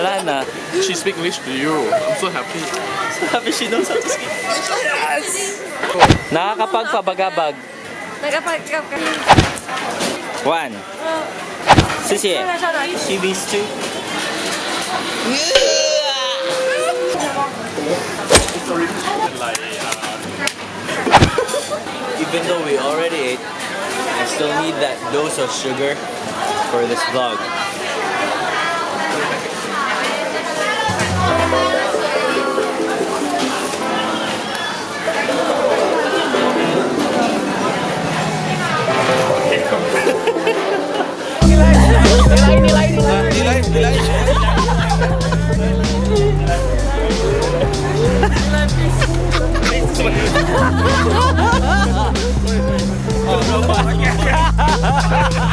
Wala na. She speak English to you. I'm so happy. Sabi she knows how to speak. Yes! Nakakapagpabagabag. Nagapagkap ka. 1. Sisi. See these two? Even though we already ate, I still need that dose of sugar for this vlog.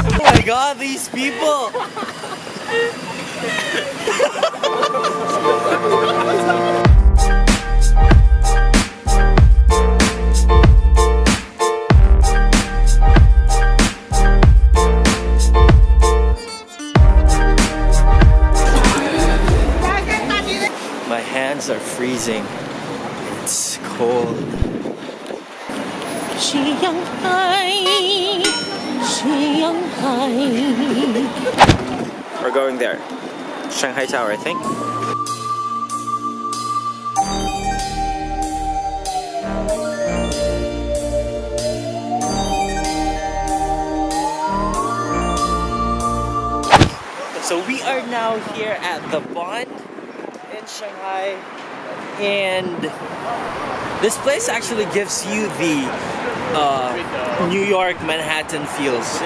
Oh my god, these people! My hands are freezing. It's cold. We're going there. Shanghai Tower, I think. So we are now here at the Bund in Shanghai, and this place actually gives you the New York Manhattan feels.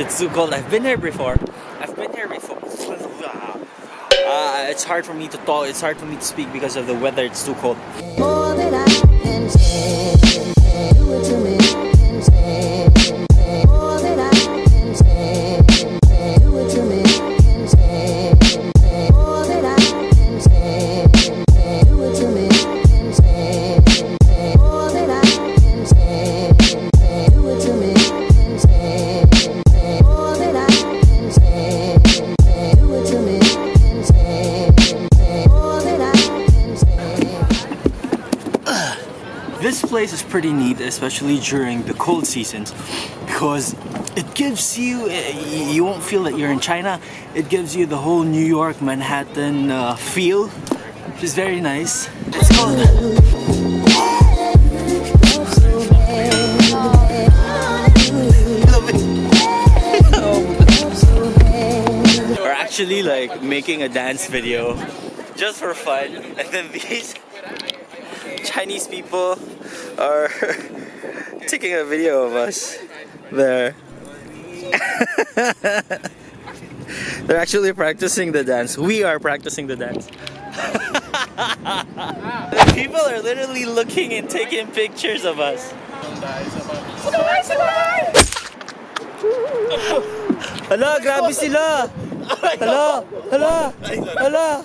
It's too cold. I've been here before. It's hard for me to talk. It's hard for me to speak because of the weather. It's too cold. More than I can say, do it to me, can say, more than I can say, do it to me, can say, more than I can say, do it to me, can say, more than I can say, do it to me, can say, more than I can say, do it to me, can say, more than I can say. This place is pretty neat, especially during the cold seasons, because it gives you, you won't feel that you're in China. It gives you the whole New York Manhattan feel, which is very nice. It's cold. We're actually like making a dance video just for fun, and then these Chinese people are taking a video of us there. They're actually practicing the dance. We are practicing the dance. The people are literally looking and taking pictures of us. Hala, grabe sila! Hala, hala, hala!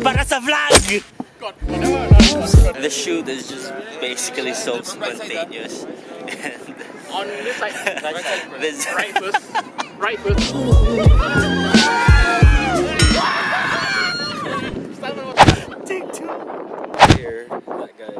Para sa vlog! The shoot is just basically so spontaneous. On this side, This right foot, right foot. Take two. Here, that guy.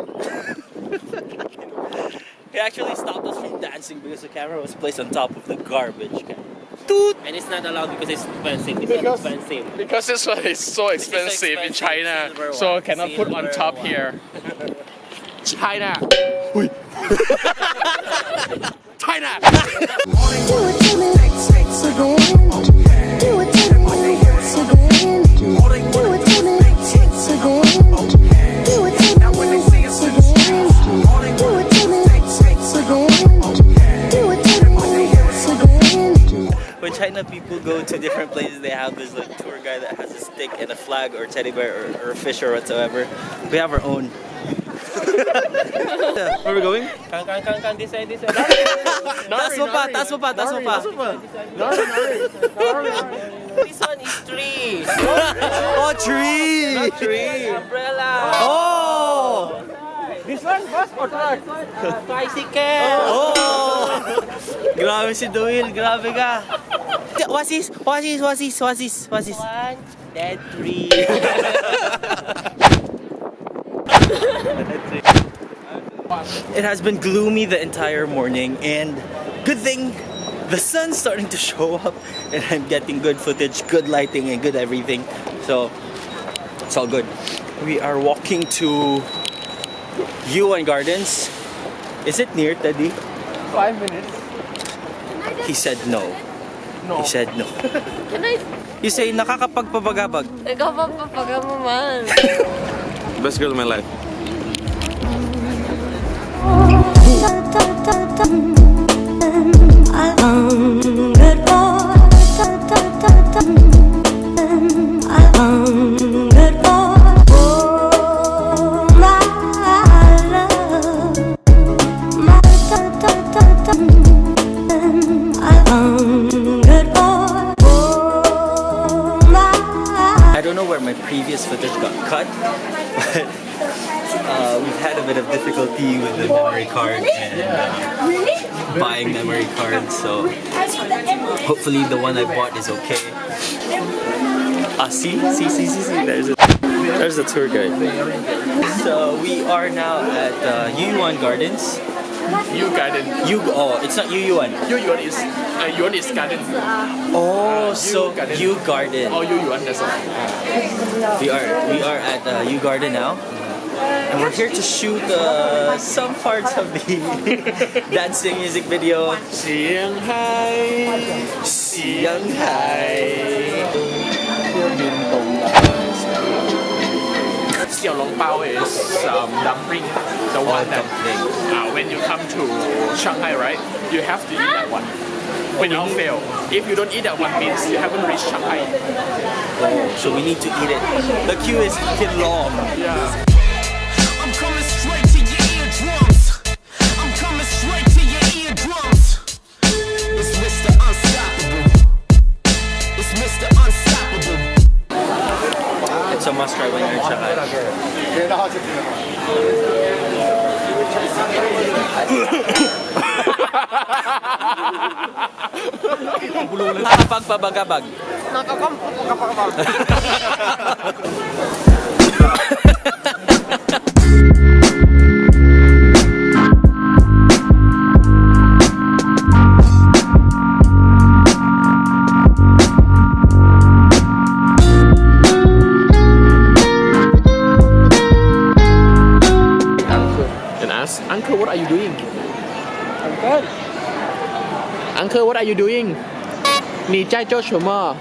He actually stopped us from dancing because the camera was placed on top of the garbage can. Toot! And it's not allowed because it's expensive. It's Because- expensive. Because this one is so expensive in China, so cannot put on top here. China. China. Do it to me once again. Do it to me once again. Do it to me once again. Do it to me once again. Do it to me once again. Do it to me once again. When China people go to different places, they have this like tour guide that has a stick and a flag or teddy bear or a fish or whatsoever. We have our own. Where are we going? This side, this side. Taas mo pa, taas mo pa, taas mo pa. This one is 3. Oh, Oh, tree! Tree. Umbrella. Oh! This one first or third? Bicycle. Oh! Grabe si Doyle, grabe ka. What's this? One, dead tree. It has been gloomy the entire morning, and good thing the sun's starting to show up, and I'm getting good footage, good lighting, and good everything. So it's all good. We are walking to Yuan Gardens. Is it near, Teddy? 5 minutes. He said no. No. He said no. Can I? You say nakakapagpabagabag. Ikaw pa papaga mo man. Best girl in my life. I don't know where my previous footage got cut, but we've had a bit of difficulty with the memory card and buying memory cards, so hopefully the one I bought is okay. See, there's a tour guide. So we are now at Yuan Gardens. You garden. It's not Yuan. Yuan is Yuan is garden. Oh, so Garden. Yu Garden. Oh, Yuan, that's all. We are at Yu Garden now, and we're here to shoot some parts of the dancing music video. Shanghai. Xiao Long Bao is dumpling, the one that when you come to Shanghai, right, you have to eat that one. Without fail. If you don't eat that one, means you haven't reached Shanghai. Oh, so we need to eat it. The queue is fucking long. Yeah. I'm coming straight to your eardrums. I'm coming straight to your eardrums. It's Mr. Unstoppable. It's Mr. Unstoppable. It's a must try when you're in Shanghai. Nakakapagpabagabag. And ask, Uncle, what are you doing? Uncle, what are you doing? 你在做什么?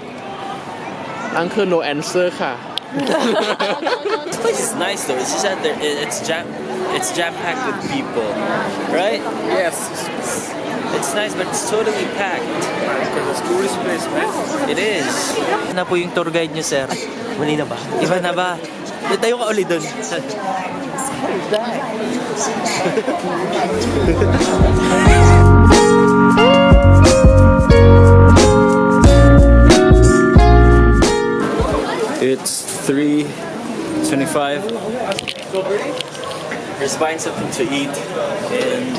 Uncle, no answer ค่ะ. This place is nice though. It's just that it's jam packed with people, right? Yes. It's nice, but it's totally packed. Because it's tourist place, man. It is. Ano po yung tour guide niyo, sir? Mali na ba? Iba na ba? Tayo ka ulit dun. It's 3:25. Just buying something to eat, and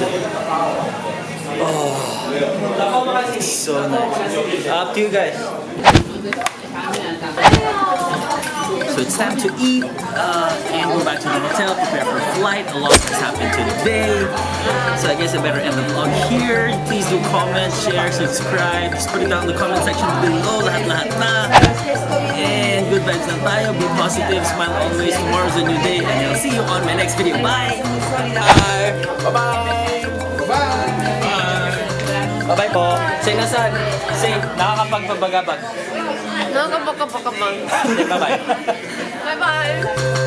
it's so nice. Up to you guys. So it's time to eat and go back to the hotel, prepare for flight. A lot has happened today. So I guess I better end the vlog here. Please do comment, share, subscribe. Just put it down in the comment section below. Lahat na. And good vibes lang tayo. Be positive. Smile always. Tomorrow's a new day. And I'll see you on my next video. Bye! Bye! Bye-bye! Bye-bye po. Say nasan? Say, nakakapagpabagabag. Nakakapagpapakabang. Bye-bye. Bye-bye.